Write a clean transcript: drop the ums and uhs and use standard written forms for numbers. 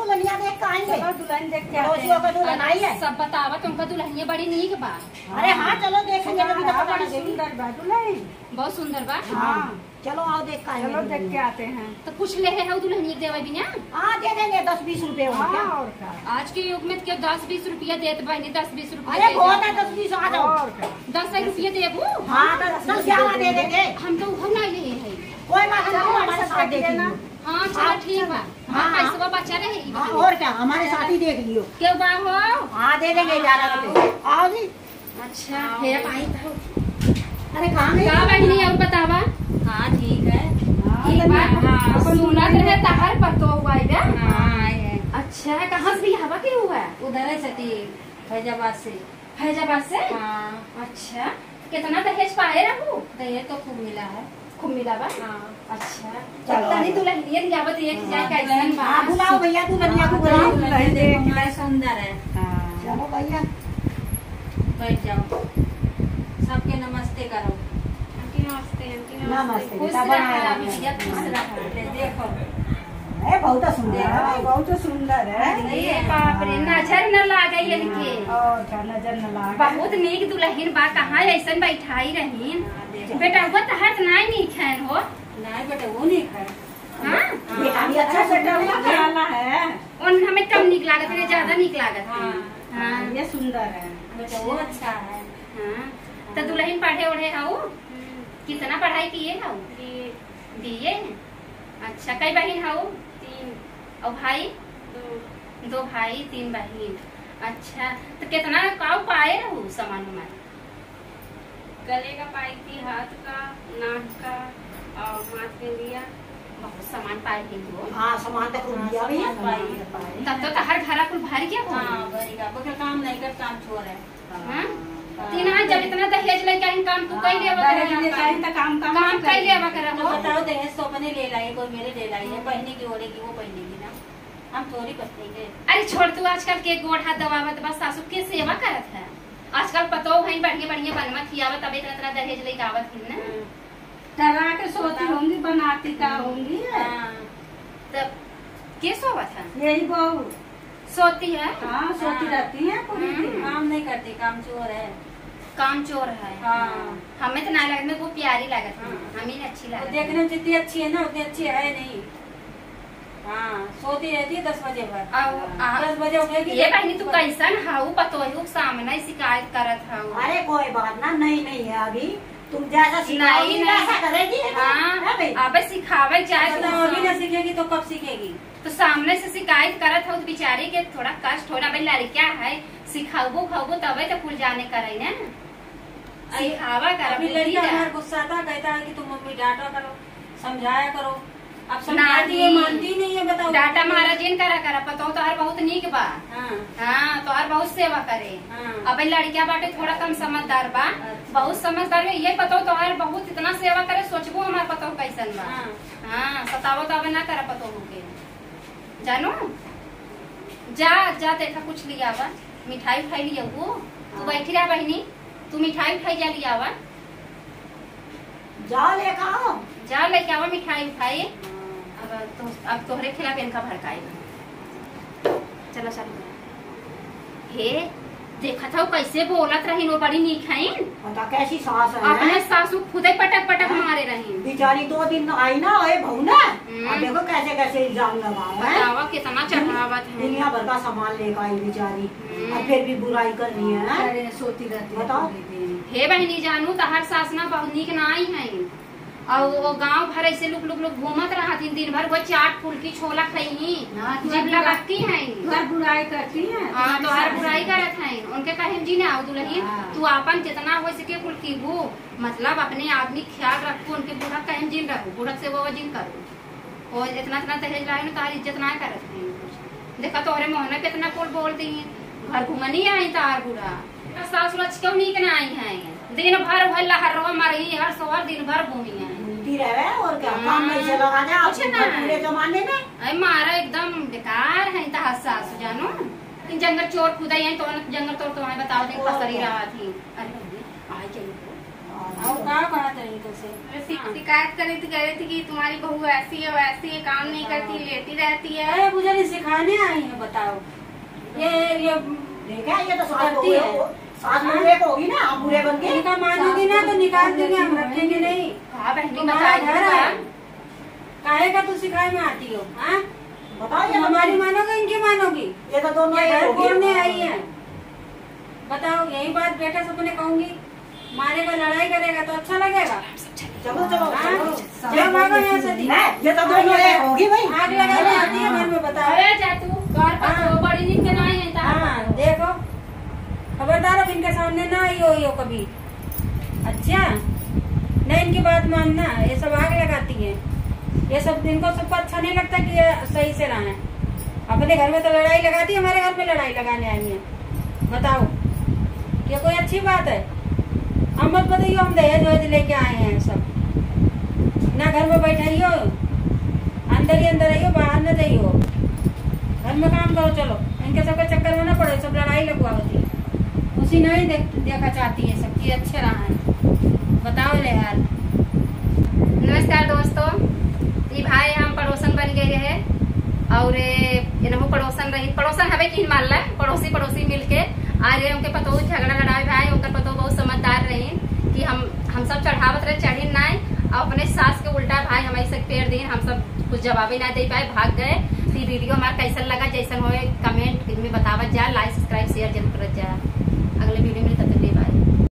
दुल्हनिया देख के आएंगे। चलो दुल्हन देख के पड़ोसियों का दुल्हन आई है। सब बतावा तुमका दुल्हनिया बड़ी नीक बा। अरे हाँ चलो देखेंगे तभी तो पता लगेगी। सुंदर बा दुल्हन। बहुत सुंदर बा। हाँ चलो आओ देख के आएंगे। चलो देख के आते हैं। तो कुछ ले है दुल्हनिया देवे बिना। हाँ दे देंगे 10-20 रुपए और क्या। और क्या। आज के युग में क्यों 10-20 रुपया देत बहनी 10-20 अरे बहुत रुपया है 10-20 आ जाओ। और क्या। 10 रुपया देबू। हाँ 10 ज्यादा दे देंगे। हम तो उहो नहीं ले है। कोई बात नहीं चलो, हमारे साथ देख लेना। लियो। हाँ चलो ठीक बा। हाँ, हाँ पैसा बचा रहे हाँ और क्या हमारे साथ ही देख लियो। क्यों बा हो। हाँ दे देंगे 11 रुपए। आओ जी। अच्छा हे भाई अरे कहाँ गई? का बहनी और बतावा। हाँ ठीक है। एक बार हाँ, सुनत रहे तहार पतो हुआ है। हाँ आए हैं। अच्छा कहाँ से भी हवा के हुआ है। उधर है सती फैजाबाद से। फैजाबाद से। हाँ अच्छा कितना दहेज पाए रहू। दहेज तो खूब मिला है। खूब मिला बा। हाँ अच्छा चलो। तनी दुल्हनिया दियावत एक जाए कैसन बा। हाँ बुलाओ भैया दुल्हनिया को बुलाओ। दुल्हन देखो बड़ा सुंदर है। चलो भैया। बैठ जाओ। सबके नमस्ते करो। नमस्ते खुश बेटा रहा बनाया बिटिया खुश रहा। ले देखो। है बहुत सुंदर है। बहुत सुंदर है। ये बाप रे नजर न लागे इनके। और क्या नजर न लागे। बहुत नीक दुल्हन बा। कहाँ ऐसन बैठाई रहीन। हाँ, देखो। बेटा वो तहार नहीं नीक है हो। नहीं बेटे वो नहीं खाए। हाँ बेटा भी अच्छा बेटा सुंदर है। वाला है। उन हमें कम नीक लागत है ज्यादा नीक लागत है। हाँ हाँ ये सुंदर है। बेटे वो अच्छा है। हाँ तो दुल्हन पढ़े ओढ़े हाउ कितना पढ़ाई किए हाउ। बीए। अच्छा कई बहन हाउ। 3 और भाई 2 भाई 3 बहन। अच्छा तो कितना काउ पाए रहू सामान हमारे। गले का पाई थी, हाथ का, नाक का और माथ में लिया। बहुत सामान पाए ही हो। हाँ सामान तो खूब दिया भैया। तब तो तहर घरा कुल भारी क्या हो। हाँ बड़ी का बगैर काम नहीं कर काम छोड़ है। हाँ? तीन आज जब इतना दहेज लेके आई काम तू कई लेवा काम काम कई लेवा कर तो बताओ दहेज तो अपने ले लाई कोई मेरे ले लाई है। पहने की ओढ़ेगी वो पहनेगी ना। हम थोड़ी पहनेंगे। अरे छोड़ तू आजकल के गोड़ हाथ दबावत बस सासू के सेवा करत है। आजकल पतो है बढ़िया बढ़िया बनवा खियावत तब इतना इतना दहेज लेके आवत है ना। डरा के सोती होंगी बनाती का होंगी। हाँ तब के सोवत है। यही बहू। सोती है। हाँ सोती रहती है पूरी दिन। काम नहीं करती काम चोर है। काम चोर है। हाँ हमें तो ना लगत में वो प्यारी लागत है। हाँ। हमें अच्छी वो लागत है। देखने में जितनी अच्छी है ना उतनी अच्छी है नहीं। हाँ सोती रहती है 10 बजे पर। आ- 10 बजे उठेगी। ये बहनी तू कैसन हाउ पतो है सामने शिकायत करत हाउ। अरे कोई बात ना नहीं है अभी। तुम जैसा सिखाओगी नहीं, वैसा करेगी। हाँ है भाई? अब सिखावे जाए बताओ अभी ना सीखेगी तो कब सीखेगी। तो सामने से शिकायत करत हो तो बेचारे के थोड़ा कष्ट होना भाई लड़किया है सिखाबो खाबो तबे तो कुल जाने करे ना। सिखावा कर अभी बुद्धि लड़का दा। हमारा गुस्सा था कहता है कि तुम मम्मी डांटा करो समझाया करो। अब ना समझाती है दी। मानती नहीं है। बताओ डाटा मारा जिन करा पतो तो हर बहुत नीक बा। हाँ हाँ तो हर बहुत सेवा करे। हाँ। अब लड़किया बाटे थोड़ा कम समझदार बा। अच्छा। बहुत समझदार है ये पतो तो हर बहुत इतना सेवा करे सोचबो हमार पतो कैसन बा। हाँ। हाँ सतावो तो अब ना करे पतो होके जानो। जा जा देखा कुछ लिया आवा मिठाई उठाई लिया वो। तू बैठी रहा बहनी तू मिठाई उठाई जा लिया आवा। जाओ लेकर आओ। जा लेके आवा मिठाई उठाई। अब तोहरे खिलाफ इनका भड़काएगा। चलो चलो हे देखा था वो कैसे बोलत रही वो बड़ी नीक है। बता कैसी सास है। अपने सासू खुदे पटक पटक मारे रही। बेचारी 2 दिन आई ना ओए बहू ना। अब देखो कैसे कैसे इल्जाम लगाओ है। बतावा कितना चढ़ावत है। दुनिया भर का सामान लेकर आई बेचारी। और फिर भी बुराई कर रही है। अरे सोती रहती है बताओ। पूरी दिन। हे बहनी जानू तहार सास ना बहुत नीक ना आई है। और वो गांव भर ऐसे लुक लुक लुक घूमत रहा दिन भर वो चाट फुल्की छोला खाई हाँ, जिबला बक्की है। घर बुराई करती है। हाँ तो हर बुराई करत है उनके कहे जी ना आओ दुल्हन हाँ। तू अपन जितना हो सके कुल कीबू मतलब अपने आदमी ख्याल रखो उनके बूढ़ा कहे जिन रखो बूढ़ा से वो जिन करो और इतना इतना दहेज लाए ना तार इज्जत ना करत है। देखा तोहरे मोहना कितना कुल बोल दी घर घूमनी आई तार बूढ़ा सास लच क्यों नीक ना आई है। दिन भर भल्ला हर रवा मरी हर सोहर दिन भर घूमी है। घूमती रहे और क्या काम नहीं से लगा जाए कुछ ना। पूरे जमाने में। अरे मारा एकदम बेकार है तहार सास जानो। इन जंगल चोर खुदा है तो जंगल तोड़ तो बताओ दिन पसरी रहा थी। अरे आई चलो और का बात है इनके से? शिकायत करी थी, कह रही थी कि तुम्हारी बहू ऐसी है वैसी है, काम नहीं करती, लेटी रहती है। अरे मुझे नहीं सिखाने आई है, बताओ। ये देखा ये तो सास करती है। सास बुरे को होगी ना, आप बुरे बन गए। इनका मानोगी ना तो निकाल देंगे, हम रखेंगे नहीं। हाँ बहनी तुम्हारा घर है, बताइए। काहे का तू सिखाए में आती हो? हाँ, बताओ ये हमारी मानोगी इनकी मानोगी? ये तो दोनों ये घर एक होगी। बोलने आई है। बताओ, यही बात बेटा सबने कहूंगी, मारेगा लड़ाई करेगा तो अच्छा लगेगा? चलो चलो हाँ? चलो। चलो भागो यहाँ से। ये तो दोनों एक होगी भाई। आग लगाने आती है घर में, बताओ। अरे जा तू घर पर हाँ। तो बड़ी नींद के नहीं है हाँ देखो, खबरदार अब इनके सामने ना आई हो कभी। अच्छा, नहीं इनकी बात मानना, ये सब आग लगाती है। ये सब इनको सबको अच्छा नहीं लगता कि ये सही से रहे। अपने घर में तो लड़ाई लगाती है, हमारे घर में लड़ाई लगाने आई है। बताओ, ये कोई अच्छी बात है? हम मत बताइए, हम दहेज वहेज लेके आए हैं सब। ना घर में बैठाइयो, अंदर ही अंदर आइयो, बाहर न जाइयो। घर में काम करो। चलो, इनके सबके चक्कर में ना पड़े, सब लड़ाई लगवा होती है। उसी नहीं देखा चाहती है सबकी अच्छे रहा है। बताओ ले यार। नमस्कार दोस्तों, ये भाई हम पड़ोसन बन गए रहे और इनहु पड़ोसन हवे की मान ला, पड़ोसी मिलके आ रहे। उनके पतो झगड़ा लड़ाई भाई, उनका पतो बहुत समझदार रही कि हम सब चढ़ावत रहे, चढ़ी नाय और अपने सास के उल्टा भाई हमारे से पेड़ दी, हम सब कुछ जवाब ही ना दे पाए, भाग गए। तो ये वीडियो हमारा कैसा लगा, जैसा हो कमेंट में बतावत जा, लाइक सब्सक्राइब शेयर जरूर करत जा। अगले वीडियो में तब तक